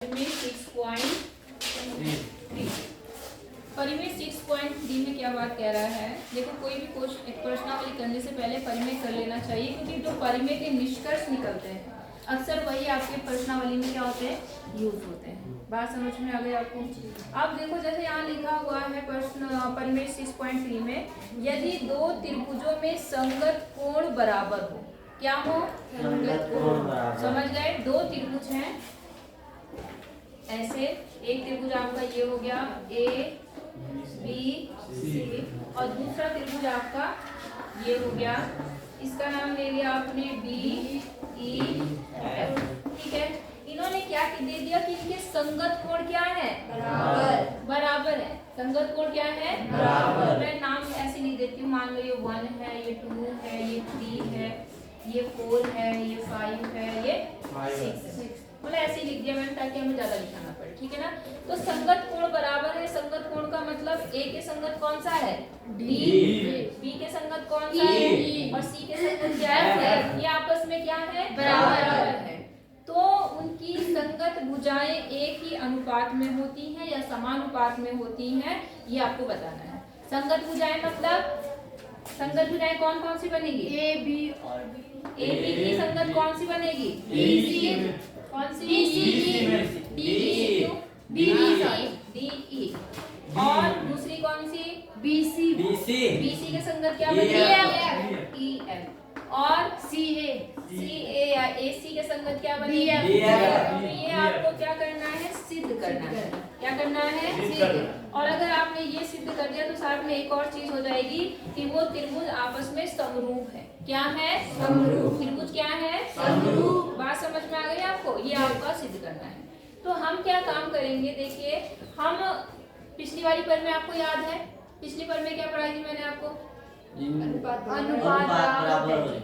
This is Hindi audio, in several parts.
परिमेय 6.3 में क्या बात कह रहा है। देखो कोई भी प्रश्नावली करने से पहले परिमेय कर लेना चाहिए, क्योंकि जो परिमेय के निष्कर्ष निकलते हैं अक्सर वही आपके प्रश्नावली में क्या होते हैं, यूज होते हैं। बात समझ में आ गई आपको। अब देखो जैसे यहाँ लिखा हुआ है प्रश्न परिमेय 6.3 में, यदि दो त्रिभुजों में संगत कोण बराबर हो, क्या हो, संगत कोण। समझ गए। दो त्रिभुज हैं ऐसे, एक त्रिभुज आपका ये हो गया ए बी सी, और दूसरा त्रिभुज आपका ये हो गया, इसका नाम ले लिया आपने बी ई एफ। ठीक है, इन्होंने क्या दे दिया कि इनके संगत कोण क्या है, बराबर है। संगत कोण क्या है, बराबर। मैं नाम ऐसे नहीं देती हूँ, मान लो ये 1 है, ये 2 है, ये 3 है, ये 4 है, ये 5 है, ये 6 है। मतलब ऐसे ही लिख दिया मैंने ताकि हमें ज्यादा लिखना ना पड़े। ठीक है ना। तो संगत कोण बराबर है। संगत कोण का मतलब ए के संगत कौन सा है, डी, बी के संगत कौन सा है, और सी के संगत क्या है, ये आपस में क्या है, बराबर है। तो उनकी संगत भुजाएं एक ही अनुपात में होती हैं या समानुपात में होती हैं, ये आपको बताना है। संगत भुजाएं मतलब संगत भुजाएं कौन कौन सी बनेगी, ए बी और बी। ए बी की संगत कौन सी बनेगी, बी सी। कौन सी, B C D D E. और दूसरी कौन सी, बी सी। बी सी के संगत क्या बनेगी, ई एफ। और सी ए सी के संगत क्या बनेगी, तो ये आपको क्या करना है, सिद्ध करना है। क्या करना है, सिद्ध। और अगर आपने ये सिद्ध कर दिया तो साथ में एक और चीज हो जाएगी कि वो त्रिभुज आपस में समरूप है। क्या है, समरूप। त्रिभुज क्या है, समरूप। बात समझ में आ गई आपको। ये आपका सिद्ध करना है। तो हम क्या काम करेंगे, देखिए हम पिछली वाली पर में आपको याद है, पिछली पर में क्या पढ़ाई थी मैंने आपको,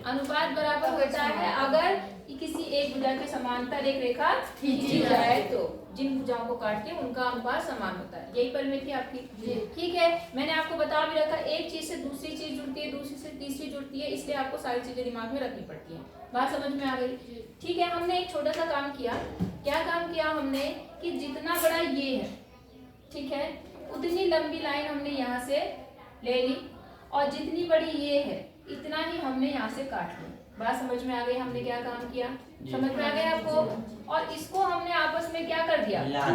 अनुपात बराबर होता है अगर किसी एक भुजा के समांतर एक रेखा खींची जाए तो जिन भुजाओं को काट के उनका अनुपात समान होता है। यही परिमेय थी आपकी। ठीक है, मैंने आपको बता भी रखा, एक चीज से दूसरी चीज जुड़ती है, दूसरी से तीसरी जुड़ती है, इसलिए आपको सारी चीजें दिमाग में रखनी पड़ती है। बात समझ में आ गई। ठीक है, हमने एक छोटा सा काम किया। क्या काम किया हमने, कि जितना बड़ा ये है, ठीक है, उतनी लंबी लाइन हमने यहाँ से ले ली, और जितनी बड़ी ये है इतना ही हमने यहाँ से काट लिया। बात समझ में आ गई। हमने क्या काम किया, समझ में आ गया आपको। और इसको हमने आपस में क्या कर दिया, मिला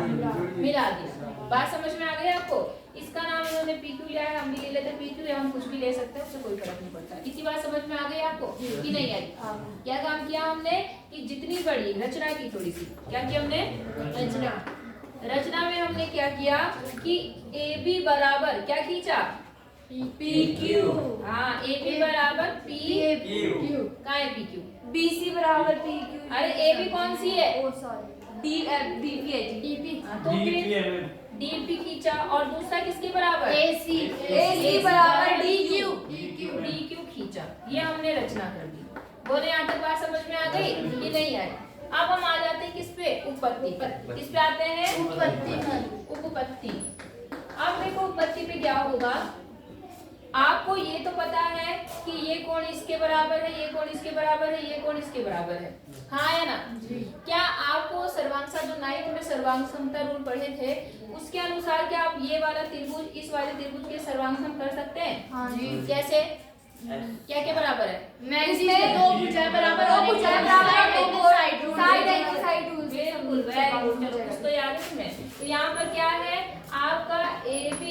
दिया। बात समझ में आ गई आपको। इसका नाम इन्होंने PQ लिया है, हम भी ले लेते PQ, या हम कुछ भी ले सकते हैं, उससे कोई फर्क नहीं पड़ता। इसी बात समझ में आ गई आपको कि नहीं आई। क्या काम किया हमने, कि जितनी बड़ी रचना की, थोड़ी सी क्या किया हमने, रचना में हमने क्या किया कि AB बराबर क्या खींचा, PQ। हाँ, AB बराबर PQ। कहाँ है PQ, BC बराबर PQ। अरे AB कौन सी है, DP है, DP। तो फिर DP खींचा, और दूसरा किसके बराबर, AC बराबर DQ खींचा। ये हमने रचना कर दी। बोले यहाँ तक बात समझ में आ गई कि नहीं आई। अब हम आ जाते हैं किस पे, उपपत्ति पर। किस पे आते हैं, उपपत्ति। अब देखो उपपत्ति पे क्या होगा, आपको ये तो पता है कि ये कोण इसके बराबर है, ये कोण इसके बराबर है, ये कोण इसके बराबर है, हाँ या ना। क्या आपको सर्वांगसा, जो 9th में सर्वांग समता रूल पढ़े थे, उसके अनुसार क्या आप ये वाला त्रिभुज इस वाले त्रिभुज के सर्वांगसम कर सकते हैं, हाँ जी। कैसे, क्या क्या बराबर है, इसमें दो भुजाएं बराबर और दो साइड रूल। बिल्कुल, कुछ तो याद है तुम्हें। तो यहाँ पर क्या है, आपका AB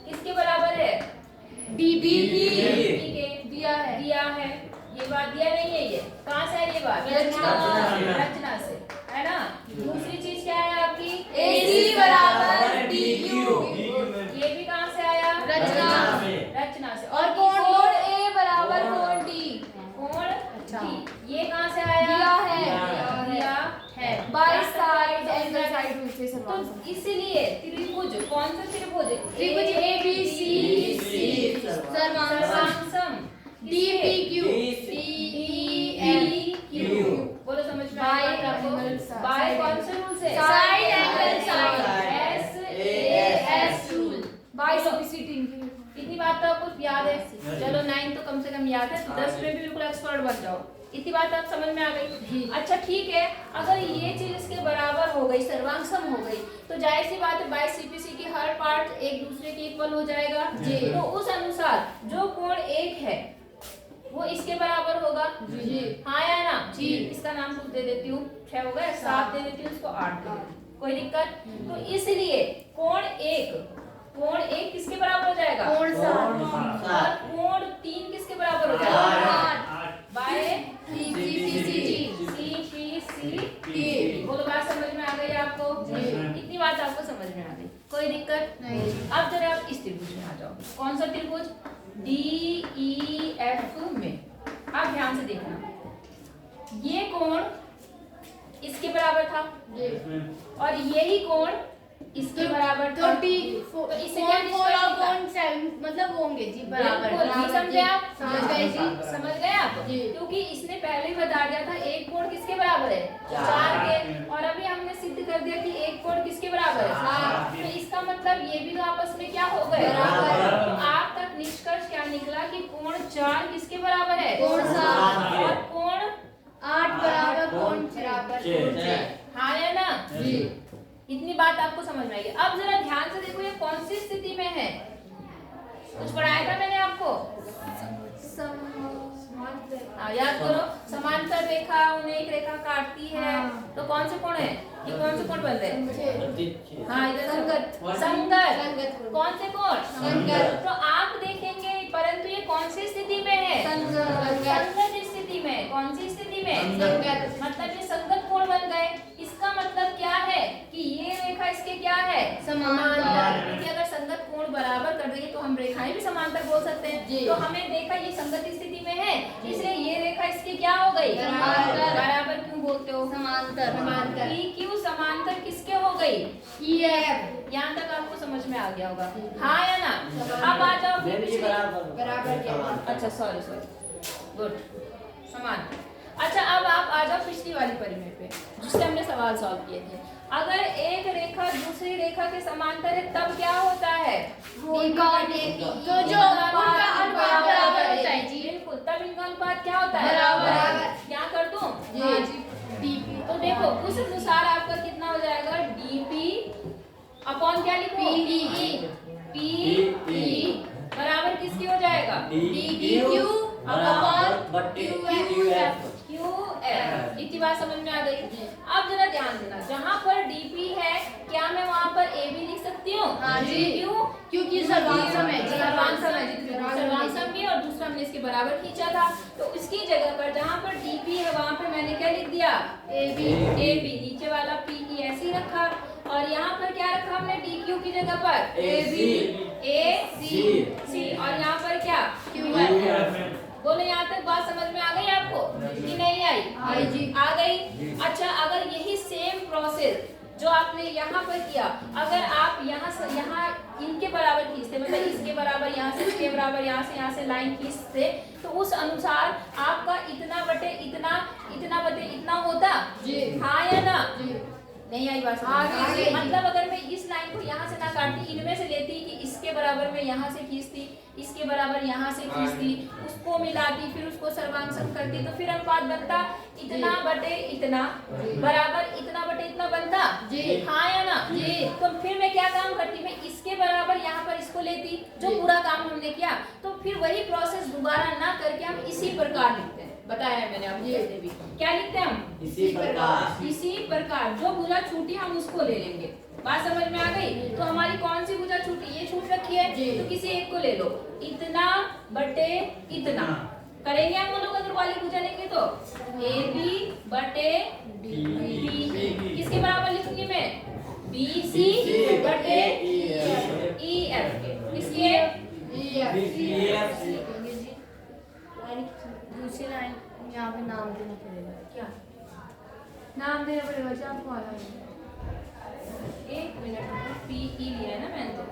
किसके बराबर है, DB के दिया है। ये बात दिया नहीं है, ये कहाँ से है, ये बात रचना से है ना। दूसरी चीज क्या है आपकी, AC बराबर DQ। ये भी कहाँ से आया, रचना से। और कोण A बराबर कोण D, ये कहाँ से आया, दिया है by side angle side rule से। तो इसीलिए त्रिभुज, कौन सा त्रिभुज, ABC सर्वांगसम DPQ DEQ। बोलो समझ में आया आपको। बाय कौन से रूल से, side angle side SAS rule, by सोफिसिटी। इतनी बात तो आपको याद है। चलो 9 तो कम से कम याद है, तो 10 में भी बिल्कुल एक्सपर्ट बन जाओ। इतनी बात आप समझ में आ गई। अच्छा ठीक है, अगर ये चीज इसके बराबर हो गई, सर्वांग सम हो गई, तो जाहिर सी बात है बाई सीपीसी की हर पार्ट एक दूसरे के इक्वल हो जाएगा। तो उस अनुसार जो कोण एक है वो इसके बराबर होगा। हाँ या ना? इसका नाम कुछ दे देती हूँ, 6 हो गए, 7 दे देती हूँ, इसको 8 दे देती हूँ, कोई दिक्कत? तो इसलिए कोण एक किसके बराबर हो जाएगा? कोण 7। और कोण 3 किसके बराबर हो जाएगा? 8 बाय सीपीसी। बोलो बात समझ में आ गई आपको? इतनी बात आपको समझ में आ गई, कोई दिक्कत नहीं। अब जरा आप इस त्रिभुज में आ जाओ। कौन सा त्रिभुज? DEF में। आप ध्यान से देखना, ये कोण इसके बराबर था और यही कोण इसके बराबर था। तो इससे क्या मतलब होंगे जी बराबर। समझे आप? समझ गए आप? क्योंकि इसने पहले ही बता दिया था एक कोण किसके बराबर है? 4 के। और अभी हमने सिद्ध कर दिया कि एक कोण किसके बराबर है? 7। तो इसका मतलब ये भी तो आपस में क्या हो गए? तो आप तक निष्कर्ष क्या निकला कि कोण 4 किसके बराबर है? कोण 7। और कोण 8 बराबर कोण 6। हाँ या ना? इतनी बात आपको समझ में आई। अब जरा ध्यान से देखो, ये कौन सी स्थिति में है? कुछ पढ़ाया था मैंने आपको? याद करो, समांतर रेखा उन्हें एक रेखा काटती है। तो कौन से कोण है? ये कौन से कोण बन रहे हैं? हाँ, इधर संगत। कौन से कोण? संगत। तो आप देखेंगे, परंतु ये कौन सी स्थिति में है? संगत स्थिति में। कौन सी स्थिति में? संगत। मतलब ये संगत कोण बन गए। इसका मतलब क्या है कि ये रेखा इसके क्या है? समांतर। क्योंकि अगर संगत कोण बराबर कर देंगे तो हम रेखाएं भी समांतर बोल सकते हैं। तो हमें देखा ये संगत स्थिति में है, इसलिए ये रेखा इसके क्या हो गई? बराबर क्यों बोलते हो? समांतर। क्यों समांतर किसके हो गई? यहाँ तक आपको समझ में आ गया होगा, हाँ या ना? अब आ जाओ बराबर। अच्छा सॉरी गुड, समांतर। अच्छा अब आप आ जाओ पिछली वाली परिमेय पे जिससे हमने सवाल सॉल्व किए थे। अगर एक रेखा दूसरी रेखा के समांतर है तब क्या होता है? तो जो उनका अनुपात बराबर होता है जी। बिल्कुल, तब इनका अनुपात क्या होता है? बराबर। क्या कर दूं? DP। तो देखो उस अनुसार आपका कितना हो जाएगा? DP अपॉन क्या लिखो? PE बराबर किसकी हो जाएगा? DQ upon QF। इतनी बात समझ में आ गई। अब जरा ध्यान देना, जहाँ पर DP है क्या मैं वहाँ पर AB लिख सकती हूँ? हाँ जी। क्यों? क्योंकि सर्वांग है। सर्वांग भी, और दूसरा हमने इसके बराबर खींचा था। तो उसकी जगह पर जहाँ पर DP है वहाँ पर मैंने क्या लिख दिया? AB। नीचे वाला PE ऐसे ही रखा और यहाँ पर क्या रखा हमने? DQ की जगह पर AC। और यहाँ पर क्या? QF। बोलो यहाँ तक बात समझ में आ गई आपको कि नहीं आई? जी। आ गई। अच्छा अगर यही सेम प्रोसेस जो आपने यहाँ पर किया, अगर आप यहाँ से यहाँ इनके बराबर खींचते, मतलब इसके बराबर यहाँ से, इसके बराबर यहाँ से लाइन खींचते, तो उस अनुसार आपका इतना बटे इतना, इतना बटे इतना होता जी। हाँ या ना? जी। नहीं आई बात? मतलब अगर मैं इस लाइन को यहाँ से ना काटती, इनमें से लेती कि इसके बराबर में यहाँ से खींचती, इसके बराबर यहाँ से खींचती, उसको मिलाती, फिर उसको सर्वांग करती, तो फिर अनुपात बनता इतना बटे इतना बराबर इतना बटे इतना बनता जी। हाँ या ना? जी। तो फिर मैं क्या काम करती? मैं इसके बराबर यहाँ पर इसको लेती, जो पूरा काम हमने किया। तो फिर वही प्रोसेस दोबारा ना करके हम इसी प्रकार लिखते हैं। बताया है मैंने आपको पहले भी। क्या लिखते हैं हम? इसी प्रकार। जो भुजा छूटी हम उसको ले लेंगे। बात समझ में आ गई? तो हमारी कौन सी भुजा छूटी? ये छूट रखी है, तो किसी एक को ले लो। इतना बटे इतना करेंगे हम लोग अगर वाली भुजा लेंगे तो AB बटे DB। किसके बराबर लिखूंगी मैं? BC बटे EF के। किसके? दूसरी लाइन यहाँ पे नाम देना पड़ेगा। क्या नाम देना पड़ेगा? आपको आ रहा है? एक मिनट, PE लिया है ना मैंने तो।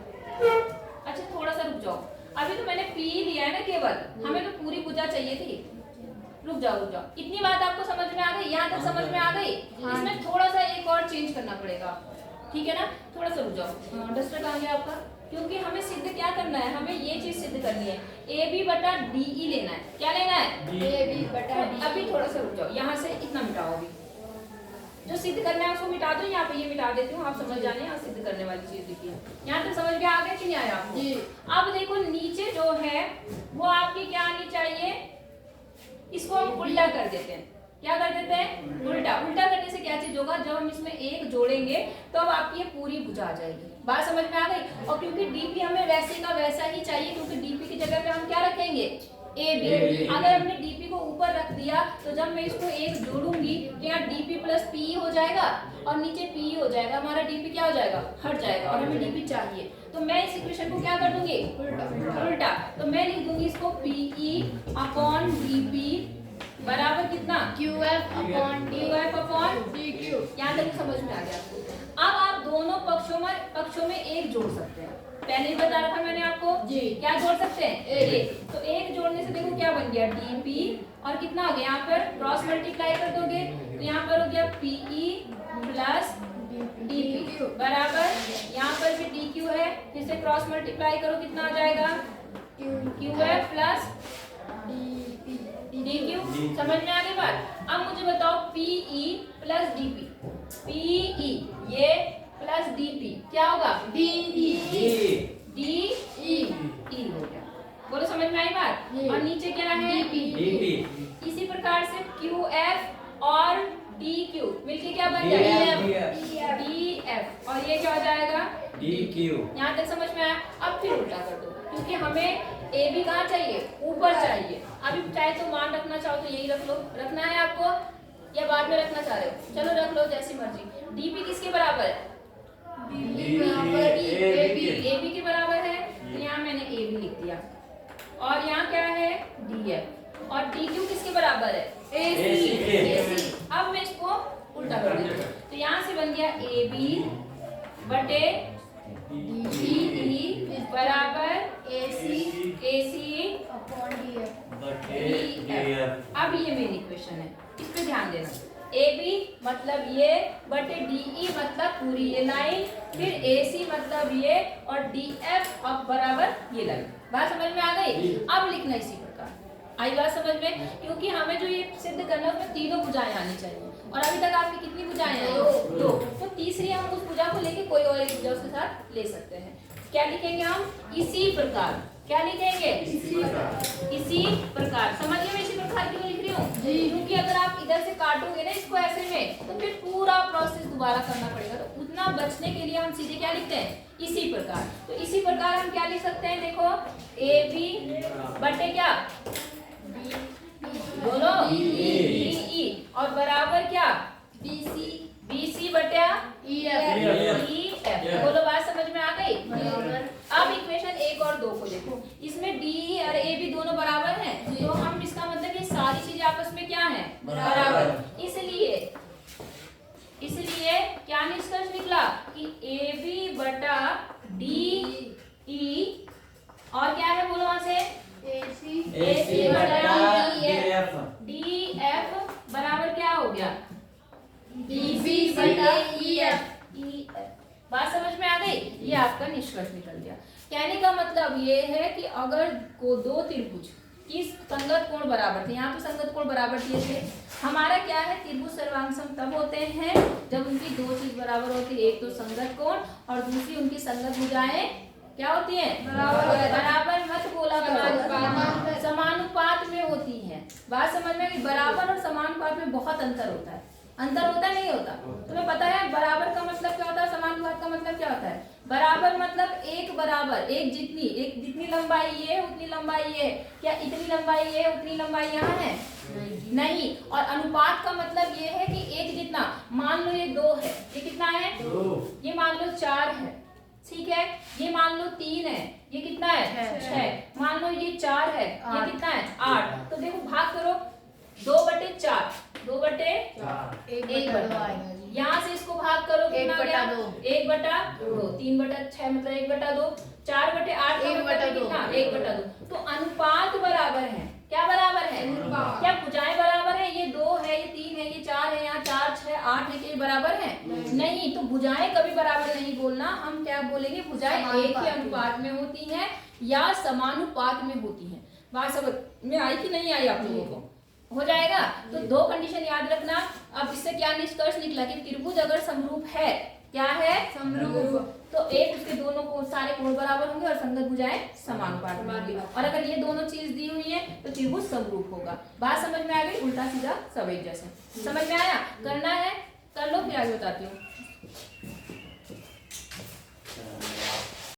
अच्छा थोड़ा सा रुक जाओ, अभी तो मैंने PE लिया है ना केवल, हमें तो पूरी भुजा चाहिए थी। रुक जाओ। इतनी बात आपको समझ में आ गई? यहाँ तक समझ में आ गई? इसमें थोड़ा सा एक और चेंज करना पड़ेगा, ठीक है ना? थोड़ा सा रुक जाओ। डस्टर कहाँ गया आपका? क्योंकि हमें सिद्ध क्या करना है, हमें ये चीज सिद्ध करनी है, ए बी बटा डी ई लेना है। क्या लेना है? ए बी बटा डी। अभी थोड़ा सा रुक जाओ, यहाँ से इतना मिटाओ, अभी जो सिद्ध करना है उसको मिटा दो, यहाँ पे ये मिटा देती हूँ, आप समझ जाने यहाँ सिद्ध करने वाली चीज लिखी है। यहाँ तक समझ में आ गया कि नहीं आया आपको? जी। अब देखो नीचे जो है वो आपकी क्या आनी चाहिए, इसको हम उल्टा कर देते हैं। क्या कर देते हैं? उल्टा। उल्टा करने से क्या चीज होगा, जब हम इसमें एक जोड़ेंगे तो अब आपकी ये पूरी भुजा आ जाएगी। बात समझ में आ गई? और क्योंकि डीपी हमें वैसे का वैसा ही चाहिए, क्योंकि डीपी की जगह पे हम क्या रखेंगे, ए बी। अगर हमने डीपी को ऊपर रख दिया तो जब मैं इसको एक जोड़ूंगी तो यहाँ डीपी प्लस पी हो जाएगा और नीचे पी हो जाएगा, हमारा डीपी क्या हो जाएगा, हट जाएगा, और हमें डीपी चाहिए। तो मैं इस इक्वेशन को क्या कर दूंगी, उल्टा। तो मैं लिख दूंगी इसको पीई अपॉन डीपी बराबर कितना, QF upon QF upon DQ। यहाँ तक समझ में आ गया आपको? अब आप दोनों पक्षों में एक जोड़ सकते हैं। पहले ही बता रखा मैंने आपको जी। क्या जोड़ सकते हैं, एक। तो एक जोड़ने से देखो क्या बन गया, डीपी और कितना हो गया, यहाँ पर क्रॉस मल्टीप्लाई कर दोगे तो यहाँ पर हो गया पीई प्लस डीपी बराबर, यहाँ पर भी डीक्यू है, फिर से क्रॉस मल्टीप्लाई करो कितना आ जाएगा, क्यूएफ प्लस डीक्यू। समझ में आ गई बात? अब मुझे बताओ पीई प्लस डीपी, पीई ये प्लस डीपी क्या होगा, DE डी ई हो गया। बोलो समझ में आई बात? और नीचे क्या है, DP। इसी प्रकार से QF और DQ मिलके क्या बन जाएगा, DF, और ये क्या हो जाएगा, DQ। यहाँ तक समझ में आया? अब फिर उल्टा कर दो, क्योंकि हमें ए बी कहाँ चाहिए, ऊपर चाहिए। अभी चाहे तो मान रखना चाहो तो यही रख लो, रखना है आपको या बाद में रखना चाह रहे हो, चलो रख लो जैसी मर्जी। डीपी किसके बराबर है, ए बी के बराबर है, तो यहाँ मैंने ए बी लिख दिया, और यहाँ क्या है, डी एफ, और डी क्यू किसके बराबर है, AC। अब मैं इसको उल्टा कर देती हूँ, तो यहाँ से बन गया ए बी बटे DE बराबर AC अपॉन DF। DF। अब ये मेरी इक्वेशन है, इस पे ध्यान देना। AB मतलब ये बटे DE मतलब पूरी ये लाइन, फिर AC मतलब ये, और DF अब बराबर ये लाइन। बात समझ में आ गई? अब लिखना इसी प्रकार, आई बात समझ में? क्योंकि हमें जो ये सिद्ध करना है उसमें तीनों भुजाएं आनी चाहिए, और अभी तक आपकी कितनी भुजाएं हैं, दो। तो तीसरी हम उस भुजा को लेके कोई और एक भुजा उसके साथ ले सकते हैं। क्या लिखेंगे हम, इसी प्रकार। क्या लिखेंगे, इसी प्रकार। समझिए मैं इसी प्रकार क्यों लिख रही हूँ, क्योंकि अगर आप इधर से काटोगे ना इसको ऐसे में, तो फिर पूरा प्रोसेस दोबारा करना पड़ेगा, तो उतना बचने के लिए हम सीधे क्या लिखते हैं, इसी प्रकार। तो इसी प्रकार हम क्या लिख सकते हैं, देखो ए बी बटे क्या, बोलो DE, और बराबर क्या, BC बटा EF। बोलो बात समझ में आ गई? अब इक्वेशन 1 और 2 को देखो, इसमें DE और AB दोनों बराबर हैं, तो हम इसका मतलब ये सारी चीजें आपस में क्या है, बराबर। इसलिए क्या निष्कर्ष निकला कि AB बटा DE, और क्या है बोलो वहां से, AC बटा DF बराबर क्या हो गया, BC बटा EF। बात समझ में आ गई? ये आपका निष्कर्ष निकल गया। कहने का मतलब ये है कि अगर को दो त्रिभुज की संगत कोण बराबर थे, यहाँ पे संगत कोण बराबर दिए थे, हमारा क्या है, त्रिभुज सर्वांग सम तब होते हैं जब उनकी दो चीज बराबर होती है, एक तो संगत कोण और दूसरी उनकी संगत भुजाएं क्या होती हैं, बराबर मत बोला करो, समानुपात में होती है। बात समझ में? बराबर और समानुपात में बहुत अंतर होता है। अंतर होता नहीं होता? तुम्हें पता है बराबर का मतलब क्या होता है, समानुपात का मतलब क्या होता है? बराबर मतलब एक बराबर, एक जितनी लंबाई ये है उतनी लंबाई ये है। क्या इतनी लंबाई ये है उतनी लंबाई यहाँ है? नहीं। और अनुपात का मतलब ये है कि एक जितना, मान लो ये 2 है, ये कितना है, 2। ये मान लो 4 है, ठीक है। ये मान लो 3 है, ये कितना है, 6। मान लो ये 4 है, ये कितना है, 8। तो देखो भाग करो, 2/4, 2/1, यहाँ से इसको भाग करो कितना गया, 1/2, 3/6 मतलब 1/2, 4/8 कितना, 1/2। तो अनुपात बराबर है। क्या बराबर है? क्या भुजाएं बराबर है? ये 2 है, ये 3 है, ये 4 है, यहाँ 4, 6, 8 है, कि ये बराबर है? नहीं। तो भुजाएं कभी बराबर नहीं बोलना, हम क्या बोलेंगे, भुजाएं एक ही अनुपात में होती हैं या समानुपात में होती हैं। बात समझ में आई कि नहीं आई आप लोगों को? हो जाएगा। तो दो कंडीशन याद रखना। अब इससे क्या निष्कर्ष निकला कि त्रिभुज अगर समरूप है, क्या है, समरूप, तो एक उसके दोनों को सारे कोण बराबर होंगे और संगत भुजाएं समानुपात में होंगी। और अगर ये दोनों चीज दी हुई है तो त्रिभुज समरूप होगा। बात समझ में आ गई? उल्टा सीधा सब एक जैसे। समझ में आया? करना है कर लो, फिर आगे बताती हूँ।